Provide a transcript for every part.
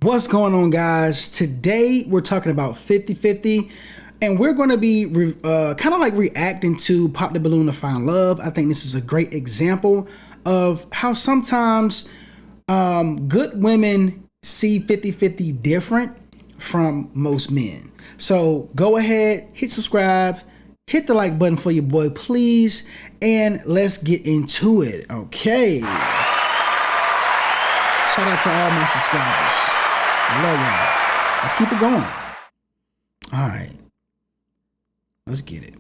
What's going on, guys? Today we're talking about 50/50, and we're going to be kind of like reacting to Pop the Balloon to Find Love. I think this is a great example of how sometimes good women see 50/50 different from most men. So go ahead, hit subscribe, hit the like button for your boy, please, and let's get into it. Okay. Shout out to all my subscribers. I love y'all. Let's keep it going. All right. Let's get it.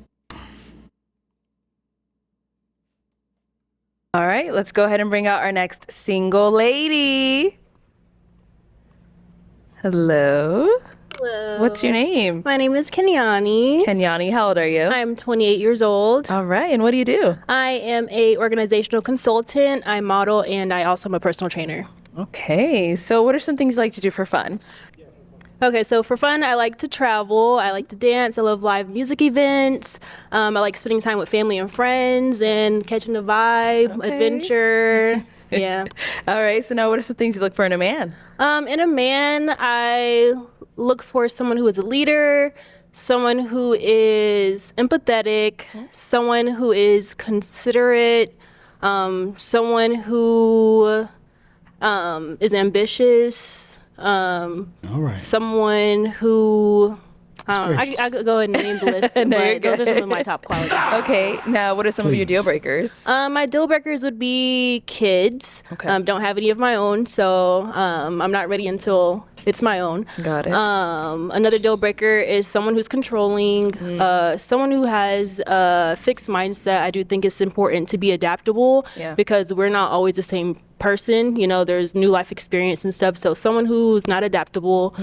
All right, let's go ahead and bring out our next single lady. Hello. Hello. What's your name? My name is Kenyani. Kenyani, how old are you? I'm 28 years old. All right, and what do you do? I am a organizational consultant. I model, and I also am a personal trainer. Okay, so what are some things you like to do for fun? Okay, so for fun, I like to travel. I like to dance. I love live music events. I like spending time with family and friends and catching the vibe, adventure. Yeah. All right, so now what are some things you look for in a man? In a man, I look for someone who is a leader, someone who is empathetic, someone who is considerate, someone who is ambitious, All right. someone who I could go ahead and name the list, but those are some of my top qualities. Okay, now what are some of your deal breakers? My deal breakers would be kids. Okay. Don't have any of my own, so I'm not ready until it's my own. Got it. Another deal breaker is someone who's controlling, someone who has a fixed mindset. I do think it's important to be adaptable because we're not always the same person. You know, there's new life experience and stuff. So someone who's not adaptable,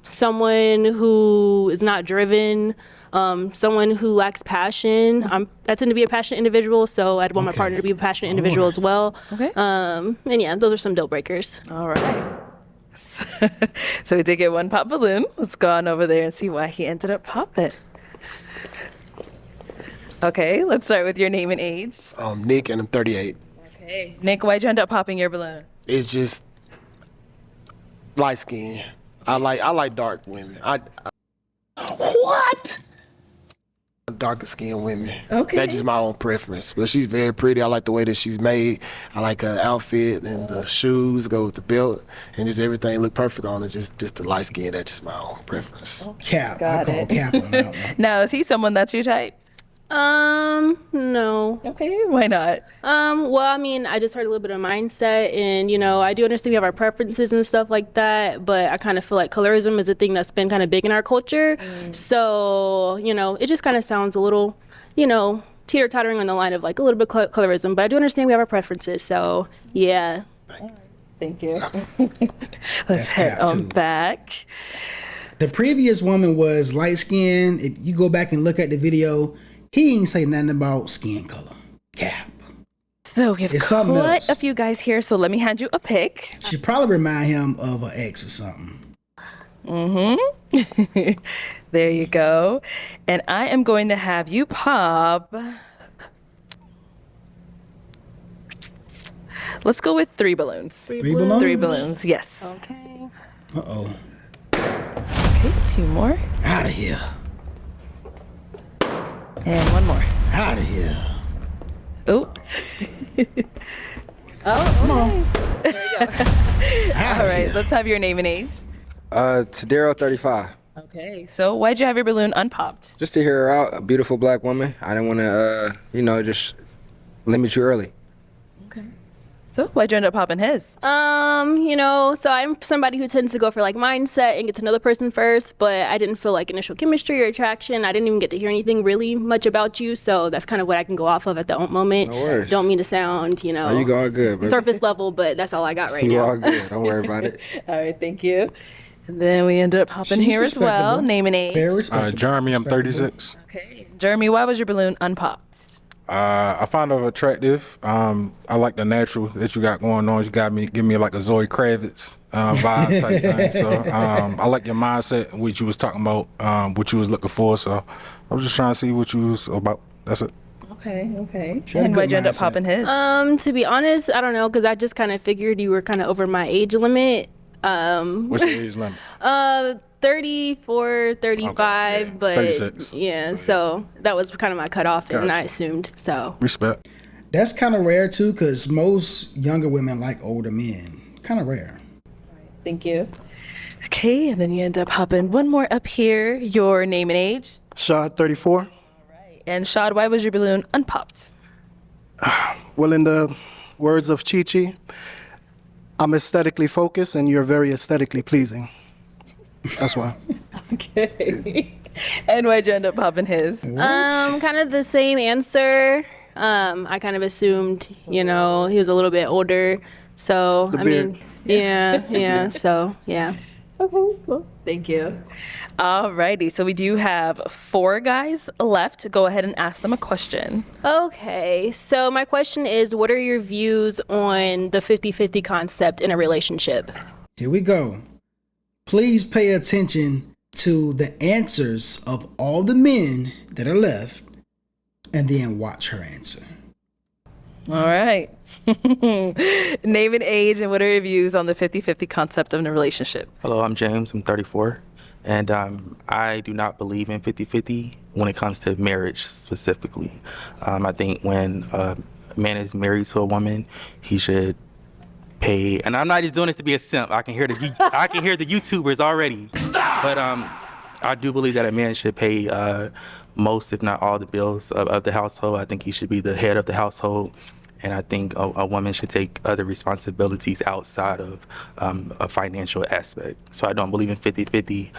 someone who is not driven, someone who lacks passion. I tend to be a passionate individual, so I'd want my partner to be a passionate individual as well. Okay. And yeah, those are some deal breakers. All right. So we did get one pop balloon. Let's go on over there and see why he ended up popping. Okay, let's start with your name and age. Nick, and I'm 38. Okay. Nick, why'd you end up popping your balloon? It's just light skin. I like dark women. What? Darker skinned women. Okay. That's just my own preference. But she's very pretty. I like the way that she's made. I like her outfit and the shoes go with the belt and just everything look perfect on her. Just the light skin. That's just my own preference. Cap. Got I call it. cap on that one. Now, is he someone that's your type? No. Okay, why not? Well, I mean, I just heard a little bit of mindset, and you know, I do understand we have our preferences and stuff like that, but I kind of feel like colorism is a thing that's been kind of big in our culture. So, you know, it just kind of sounds a little, you know, teeter-tottering on the line of like a little bit colorism, but I do understand we have our preferences. So, yeah. Thank you. Let's That's head cap, on too. back. The previous woman was light skinned. If you go back and look at the video, he ain't say nothing about skin color. Cap. So we have It's something quite else. a few guys here, so let me hand you a pick. She probably remind him of an ex or something. There you go. And I am going to have you pop. Let's go with 3 balloons. Three balloons? 3 balloons, yes. Okay. Uh-oh. Okay, 2 more. Out of here. And 1 more. Out of here. Oh. Come on. All right, let's have your name and age. Tadero, 35. Okay, so why'd you have your balloon unpopped? Just to hear her out, a beautiful black woman. I didn't want to, just limit you early. Okay. So why'd you end up popping his? You know, so I'm somebody who tends to go for like mindset and get to know the person first, but I didn't feel like initial chemistry or attraction. I didn't even get to hear anything really much about you, so that's kind of what I can go off of at the moment. No worries. Don't mean to sound, you know, Oh, you all good, baby. surface level, but that's all I got right You now. all good. Don't worry about it. All right, thank you. And then we ended up popping She's here as well. respectable. Name and age. Very respectable. Jeremy, I'm 36. Okay. Jeremy, why was your balloon unpopped? I find her attractive. I like the natural that you got going on. You give me like a Zoe Kravitz vibe type thing. So I like your mindset, what you was talking about, what you was looking for. So I was just trying to see what you was about. That's it. Okay, okay. She had a And good why'd you end up mindset. popping his? To be honest, I don't know, because I just kind of figured you were kind of over my age limit. What's your age limit? 34, 35, Okay, yeah, but 36. yeah, so that was kind of my cutoff, and I Gotcha. assumed so. Respect. That's kind of rare too, because most younger women like older men. Kind of rare. Thank you. Okay, and then you end up hopping one more up here. Your name and age. Shot 34. And Shad, why was your balloon unpopped? Well, in the words of Chi Chi, I'm aesthetically focused and you're very aesthetically pleasing. That's why. Okay. And why'd you end up popping his? Kind of the same answer. I kind of assumed, he was a little bit older, so the I beard. mean, yeah, so yeah. Okay, cool. Thank you. Alrighty, so we do have 4 guys left. Go ahead and ask them a question. Okay, so my question is, what are your views on the 50-50 concept in a relationship? Here we go. Please pay attention to the answers of all the men that are left and then watch her answer. All right. Name and age, and what are your views on the 50-50 concept of a relationship? Hello, I'm James. I'm 34. And I do not believe in 50-50 when it comes to marriage specifically. I think when a man is married to a woman, he should pay. And I'm not just doing this to be a simp. I can hear the YouTubers already. But I do believe that a man should pay most, if not all, the bills of the household. I think he should be the head of the household. And I think a woman should take other responsibilities outside of a financial aspect. So I don't believe in 50-50.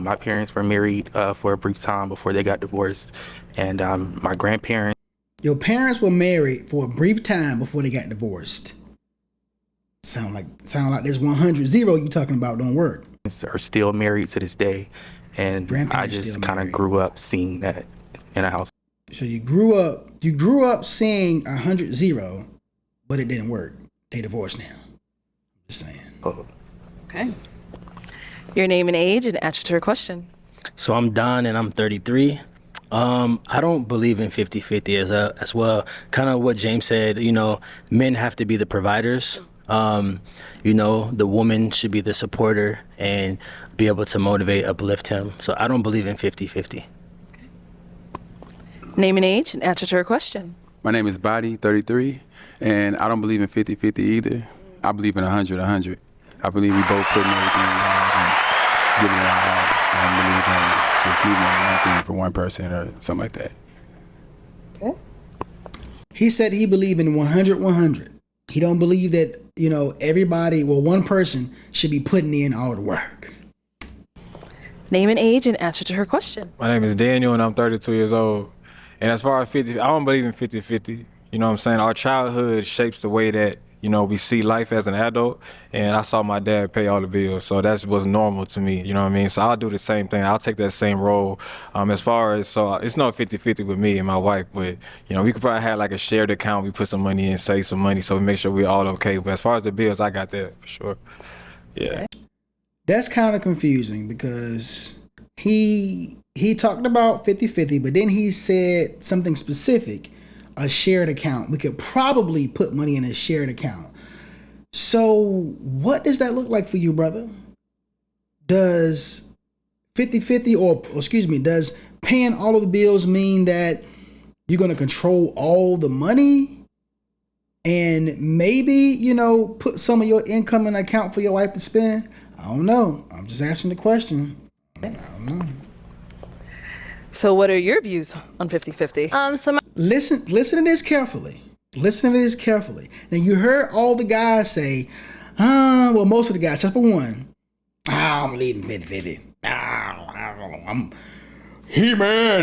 My parents were married for a brief time before they got divorced. And my grandparents Your parents were married for a brief time before they got divorced. Sound like this 100 you talking about don't work. are still married to this day. And I Grandparents just still kind of married. grew up seeing that in a house. So you grew up seeing 100, but it didn't work. They divorced now. Just saying. Okay. Your name and age, and answer to her question. So I'm Don and I'm 33. I don't believe in 50-50 as well. Kind of what James said, men have to be the providers. The woman should be the supporter and be able to motivate, uplift him. So I don't believe in 50-50. Name and age, and answer to her question. My name is Body, 33, and I don't believe in 50-50 either. I believe in 100-100. I believe we both putting everything we have and giving it our all. I don't believe in just believing in one thing for one person or something like that. Okay. He said he believed in 100-100. He don't believe that, everybody, one person should be putting in all the work. Name and age, and answer to her question. My name is Daniel, and I'm 32 years old. And as far as 50, I don't believe in 50-50. You know what I'm saying? Our childhood shapes the way that, we see life as an adult. And I saw my dad pay all the bills. So that was normal to me. You know what I mean? So I'll do the same thing. I'll take that same role. So it's not 50-50 with me and my wife. But, we could probably have like a shared account. We put some money in, save some money. So we make sure we're all okay. But as far as the bills, I got that for sure. Yeah. That's kind of confusing because he talked about 50-50, but then he said something specific, a shared account. We could probably put money in a shared account. So what does that look like for you, brother? Does 50-50 does paying all of the bills mean that you're going to control all the money and maybe, put some of your income in an account for your wife to spend? I don't know. I'm just asking the question. I don't know. So what are your views on 50-50? So Listen to this carefully. Listen to this carefully. Now you heard all the guys say, most of the guys, except for one, I'm leaving 50-50. I'm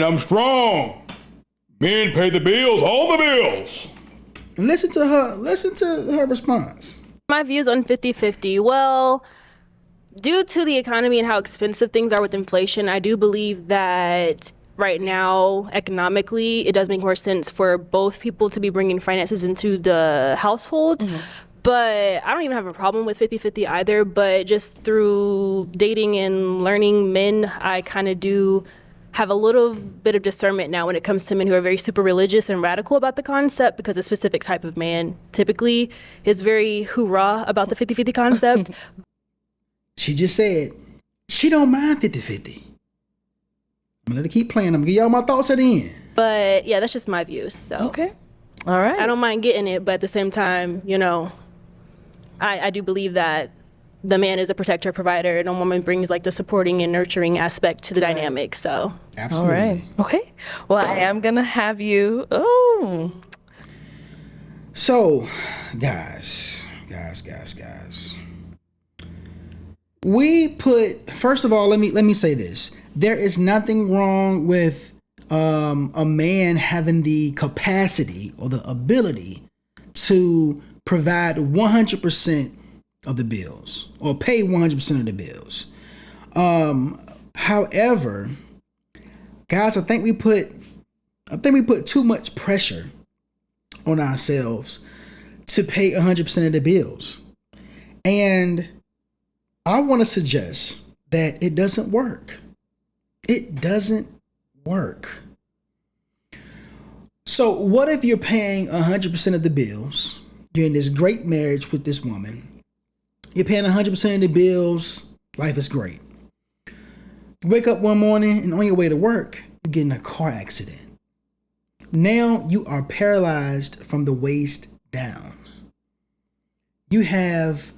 I'm strong. Men pay the bills, all the bills. And listen to her response. my views on 50-50, well, due to the economy and how expensive things are with inflation, I do believe that right now, economically, it does make more sense for both people to be bringing finances into the household. Mm-hmm. But I don't even have a problem with 50-50 either. But just through dating and learning men, I kind of do have a little bit of discernment now when it comes to men who are very super religious and radical about the concept, because a specific type of man typically is very hoorah about the 50-50 concept. She just said she don't mind 50-50. I'm gonna let it keep playing. I'm gonna give y'all my thoughts at the end. But yeah, that's just my views. So Okay. All right. I don't mind getting it, but at the same time, I do believe that the man is a protector, provider, and a woman brings like the supporting and nurturing aspect to the dynamic. So All Absolutely. right. Okay. Well, I am going to have you. Oh. So, guys. We put, first of all, let me say this. There is nothing wrong with a man having the capacity or the ability to provide 100% of the bills or pay 100% of the bills. However, guys, I think we put too much pressure on ourselves to pay 100% of the bills. And I want to suggest that it doesn't work. It doesn't work. So what if you're paying 100% of the bills? You're in this great marriage with this woman. You're paying 100% of the bills. Life is great. You wake up one morning and on your way to work, you get in a car accident. Now you are paralyzed from the waist down. You have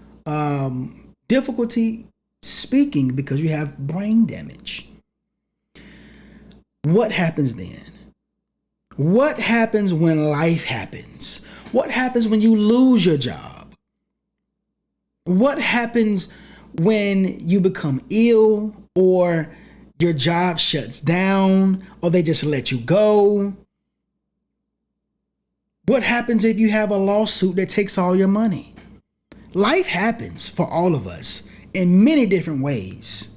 difficulty speaking because you have brain damage. What happens then? What happens when life happens? What happens when you lose your job? What happens when you become ill or your job shuts down or they just let you go? What happens if you have a lawsuit that takes all your money? Life happens for all of us in many different ways.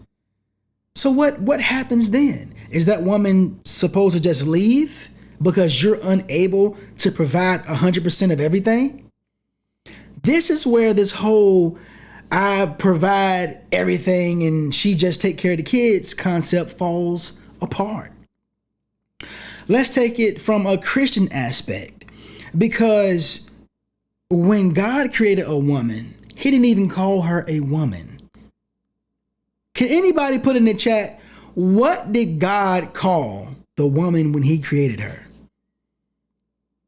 So what happens then? Is that woman supposed to just leave because you're unable to provide 100% of everything? This is where this whole I provide everything and she just take care of the kids concept falls apart. Let's take it from a Christian aspect, because when God created a woman, he didn't even call her a woman. Can anybody put in the chat, what did God call the woman when he created her?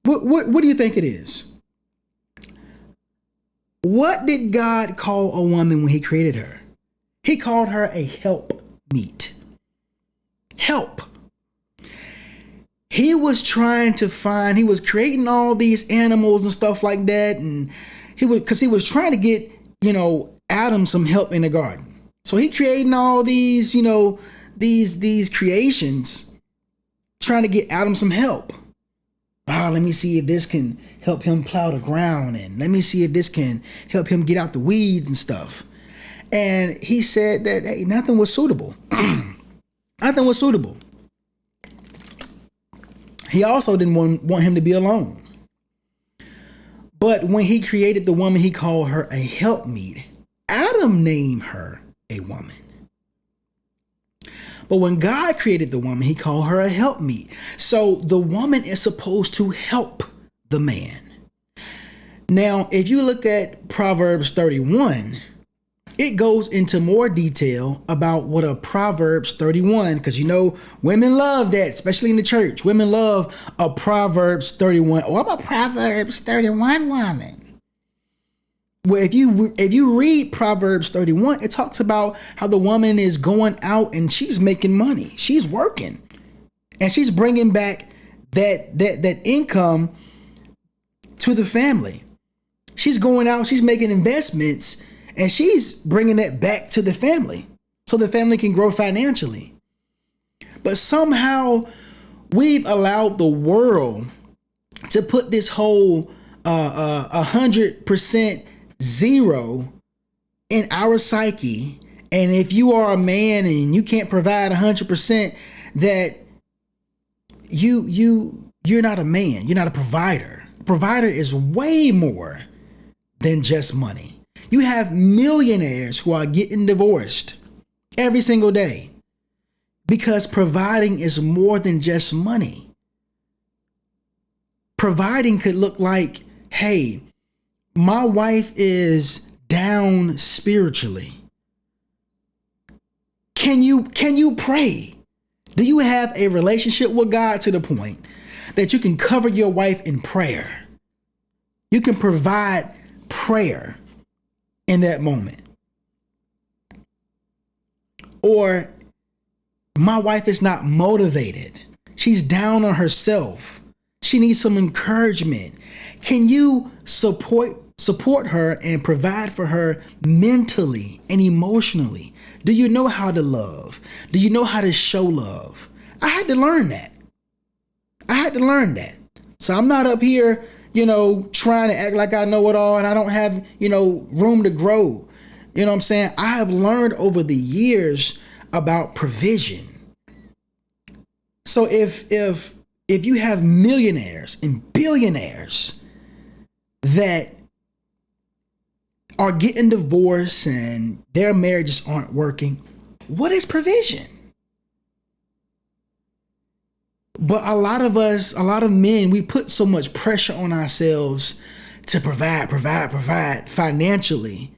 What do you think it is? What did God call a woman when he created her? He called her a helpmeet. Help. He was creating all these animals and stuff like that. And he was trying to get, Adam some help in the garden. So he creating all these, these creations, trying to get Adam some help. Let me see if this can help him plow the ground, and let me see if this can help him get out the weeds and stuff. And he said that, hey, nothing was suitable. Nothing was suitable. He also didn't want him to be alone. But when he created the woman, he called her a helpmeet. Adam named her a woman. But when God created the woman, he called her a helpmeet. So the woman is supposed to help the man. Now, if you look at Proverbs 31, it goes into more detail about what a Proverbs 31, because women love that, especially in the church. Women love a Proverbs 31. Oh, I'm a Proverbs 31 woman. Well, if you read Proverbs 31, it talks about how the woman is going out and she's making money. She's working and she's bringing back that income to the family. She's going out, she's making investments, and she's bringing that back to the family so the family can grow financially. But somehow we've allowed the world to put this whole 100% zero in our psyche. And if you are a man and you can't provide 100%, that you're not a man, you're not a provider. A provider is way more than just money. You have millionaires who are getting divorced every single day because providing is more than just money. Providing could look like, hey, my wife is down spiritually. Can you pray? Do you have a relationship with God to the point that you can cover your wife in prayer? You can provide prayer in that moment. Or my wife is not motivated. She's down on herself. She needs some encouragement. Can you support her and provide for her mentally and emotionally? Do you know how to love? Do you know how to show love? I had to learn that. So I'm not up here, trying to act like I know it all and I don't have, room to grow. You know what I'm saying? I have learned over the years about provision. So if you have millionaires and billionaires that are getting divorced and their marriages aren't working, what is provision? But a lot of men, we put so much pressure on ourselves to provide financially.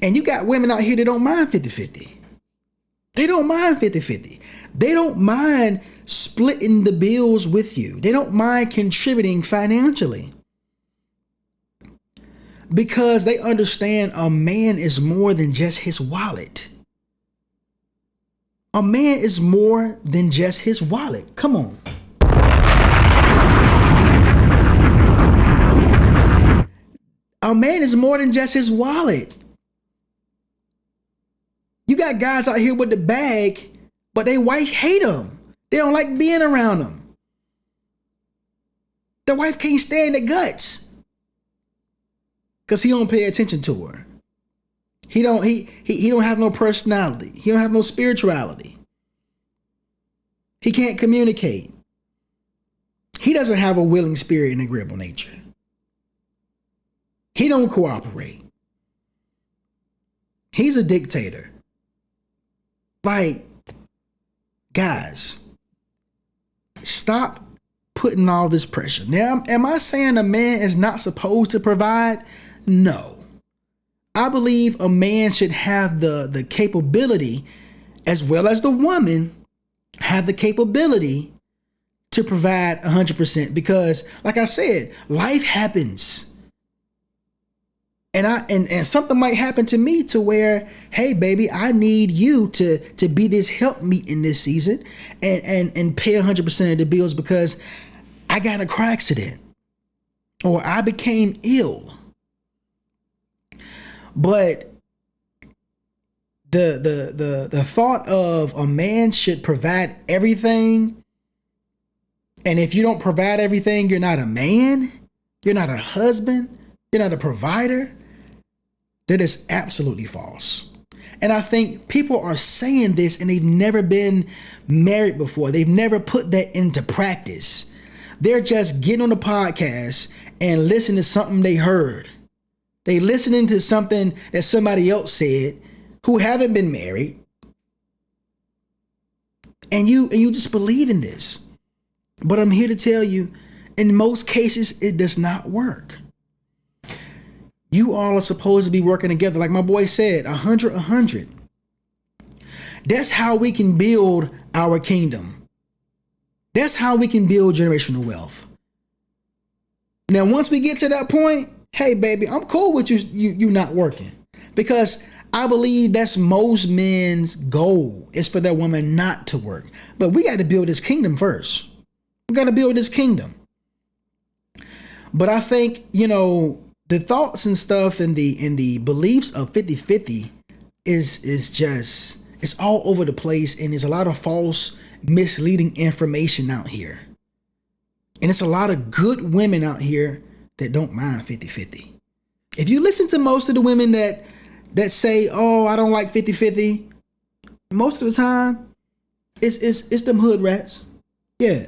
And you got women out here that don't mind 50-50. They don't mind 50-50. They don't mind splitting the bills with you. They don't mind contributing financially. Because they understand a man is more than just his wallet. A man is more than just his wallet. Come on. A man is more than just his wallet. You got guys out here with the bag, but they wife hate them. They don't like being around them. The wife can't stand the guts. Because he don't pay attention to her. He don't have no personality. He don't have no spirituality. He can't communicate. He doesn't have a willing spirit and agreeable nature. He don't cooperate. He's a dictator. Like, guys, stop putting all this pressure. Now, am I saying a man is not supposed to provide? No. I believe a man should have the capability, as well as the woman have the capability to provide 100%, because like I said, life happens. And something might happen to me to where, hey baby, I need you to be this help me in this season and pay 100% of the bills because I got in a car accident or I became ill. But the thought of a man should provide everything, and if you don't provide everything, you're not a man, you're not a husband, you're not a provider, that is absolutely false. And I think people are saying this and they've never been married before. They've never put that into practice. They're just getting on the podcast and listening to something they heard. They listening to something that somebody else said who haven't been married. And you just believe in this. But I'm here to tell you, in most cases, it does not work. You all are supposed to be working together. Like my boy said, 100. That's how we can build our kingdom. That's how we can build generational wealth. Now, once we get to that point, hey, baby, I'm cool with you not working, because I believe that's most men's goal, is for their woman not to work. But we got to build this kingdom first. We got to build this kingdom. But I think, the thoughts and stuff and the beliefs of 50-50 is just, it's all over the place, and there's a lot of false, misleading information out here. And it's a lot of good women out here that don't mind 50-50. If you listen to most of the women that say, oh, I don't like 50-50, most of the time, it's them hood rats. Yeah.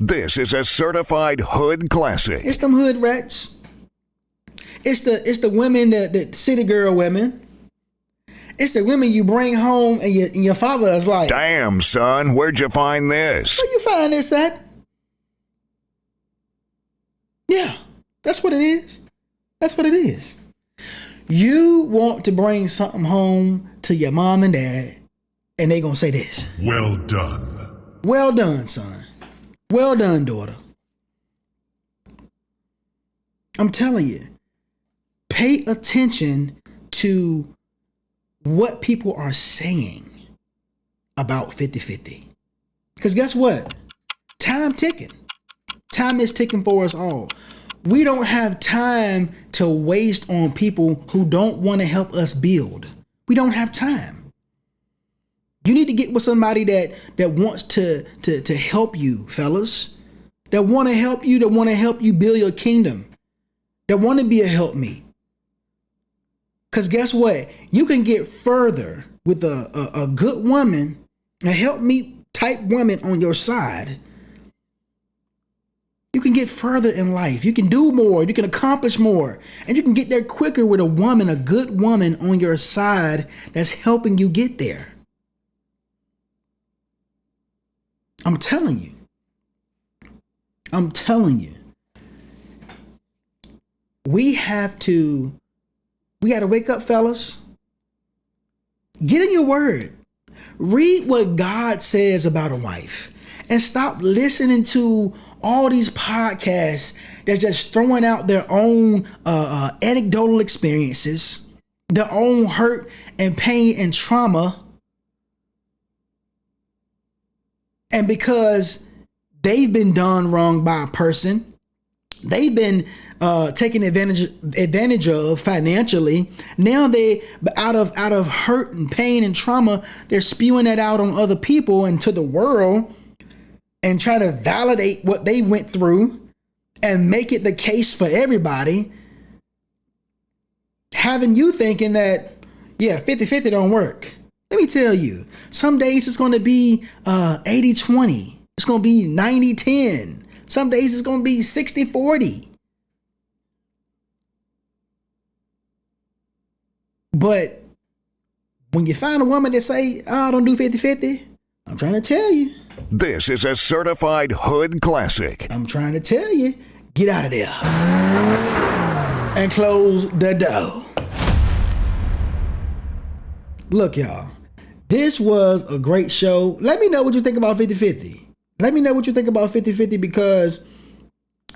This is a certified hood classic. It's them hood rats. It's the women, the city girl women. It's the women you bring home and your father is like, damn, son, where'd you find this? Where you find this at? Yeah, that's what it is. That's what it is. You want to bring something home to your mom and dad, and they gonna say this. Well done. Well done, son. Well done, daughter. I'm telling you, pay attention to what people are saying about 50-50. Because guess what? Time ticking. Time is ticking for us all. We don't have time to waste on people who don't want to help us build. We don't have time. You need to get with somebody that wants to help you, fellas. That want to help you build your kingdom. That want to be a helpmeet. Because guess what? You can get further with a good woman, a helpmeet type woman on your side. You can get further in life. You can do more. You can accomplish more. And you can get there quicker with a woman, a good woman on your side that's helping you get there. I'm telling you. I'm telling you. We got to wake up, fellas. Get in your word. Read what God says about a wife and stop listening to all these podcasts that's just throwing out their own anecdotal experiences, their own hurt and pain and trauma. And because they've been done wrong by a person, they've been taken advantage of financially. Now they, out of hurt and pain and trauma, they're spewing that out on other people and to the world and try to validate what they went through and make it the case for everybody, having you thinking that, yeah, 50-50 don't work. Let me tell you, some days it's going to be 80-20. It's going to be 90-10. Some days it's going to be 60-40. But when you find a woman that say, oh, I don't do 50-50, I'm trying to tell you. This is a certified hood classic. I'm trying to tell you, get out of there and close the door. Look, y'all, this was a great show. Let me know what you think about 50-50. Let me know what you think about 50-50 because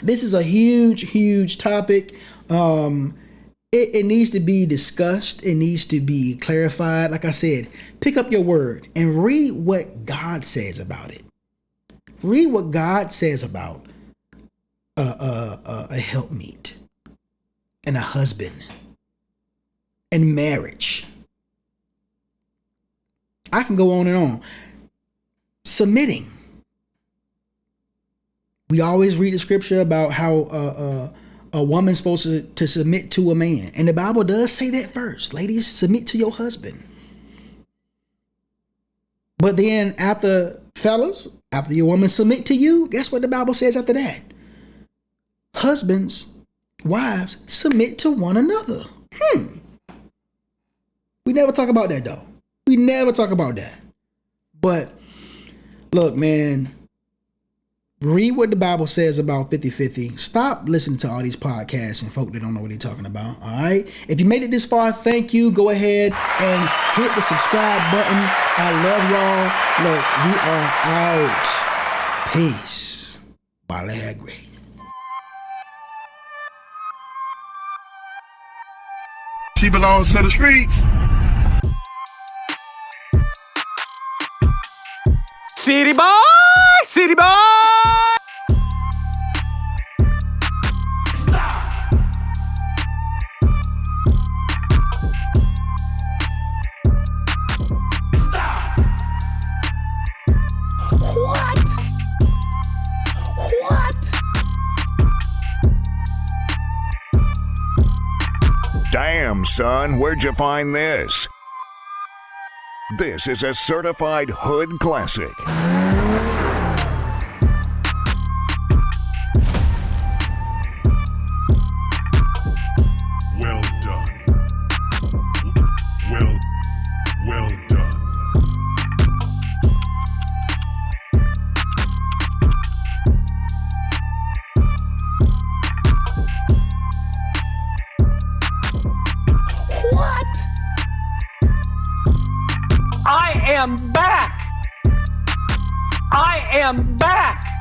this is a huge topic. It needs to be discussed. It needs to be clarified. Like I said, pick up your word and read what God says about it. Read what God says about a helpmeet and a husband and marriage. I can go on and on. Submitting. We always read the scripture about how a woman's supposed to submit to a man. And the Bible does say that first. Ladies, submit to your husband. But then after, fellas, after your woman submit to you, guess what the Bible says after that? Husbands, wives, submit to one another. We never talk about that though. We never talk about that. But look, man, read what the Bible says about 50-50. Stop listening to all these podcasts and folk that don't know what they're talking about. All right. If you made it this far, thank you. Go ahead and hit the subscribe button. I love y'all. Look, we are out. Peace. By grace. She belongs to the streets. City boy, city boy. Damn, son, where'd you find this? This is a certified hood classic. Well done. Well done. I am back. I am back.